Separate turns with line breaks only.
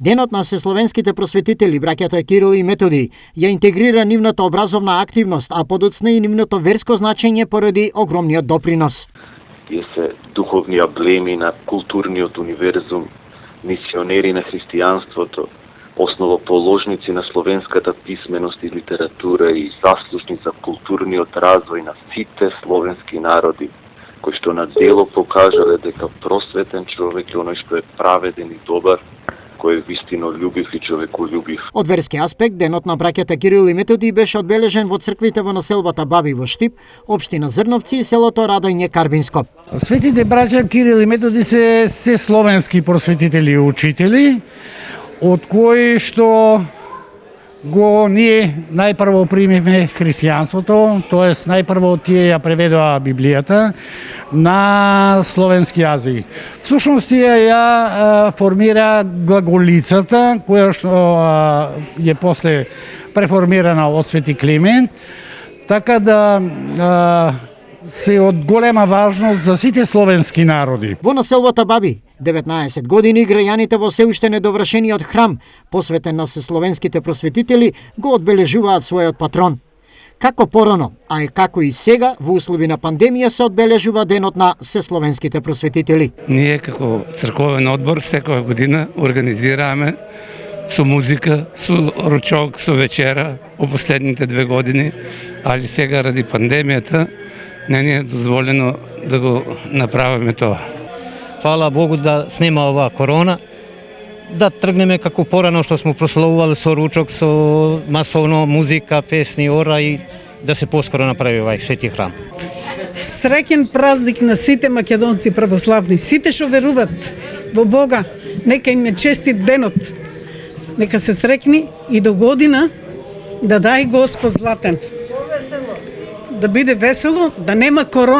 Денот на сесловенските просветители, браќата Кирил и Методи, ја интегрира нивната образовна активност, а подоцна и нивното верско значење поради огромниот допринос.
Тие се духовни аблеми на културниот универзум, мисионери на христијанството, основоположници на словенската писменост и литература и заслужни за културниот развој на сите словенски народи, кои што на дело покажале дека просветен човек е оној што е праведен и добар, кој е вистино љубив и човеколюбив.
Од верски аспект, денот на браќата Кирил и Методи беше одбележен во црквите во населбата Баби во Штип, општина Зрновци и селото Радојње Карбинско.
Светите браќа Кирил и Методи се словенски просветители и учители, од кои што ние најпрво примивме христијанството, тоест најпрво тие ја преведоа Библијата на словенски јазик. Всушност тие ја формира глаголицата, која што е после преформирана од Свети Климент, така да се од голема важност за сите словенски народи.
Во населбата Баби, 19 години, граѓаните во се уште недовршениот храм, посветен на сесловенските просветители, го одбележуваат својот патрон. Како порано, а и како и сега, во услови на пандемија се одбележува денот на сесловенските просветители.
Ние како црковен одбор секоја година организираме со музика, со ручок, со вечера во последните 2 години, али сега ради пандемијата не ни е дозволено да го направиме тоа.
Фала Богу да снема оваа корона, да тргнеме како порано што смо прославували со ручок, со масовно музика, песни, ора и да се поскоро направи овај свети храм.
Среќен празник на сите македонци православни, сите што веруваат во Бога, нека им е честит денот. Нека се среќни и до година да дај Господ златен. Да биде весело, да нема корона.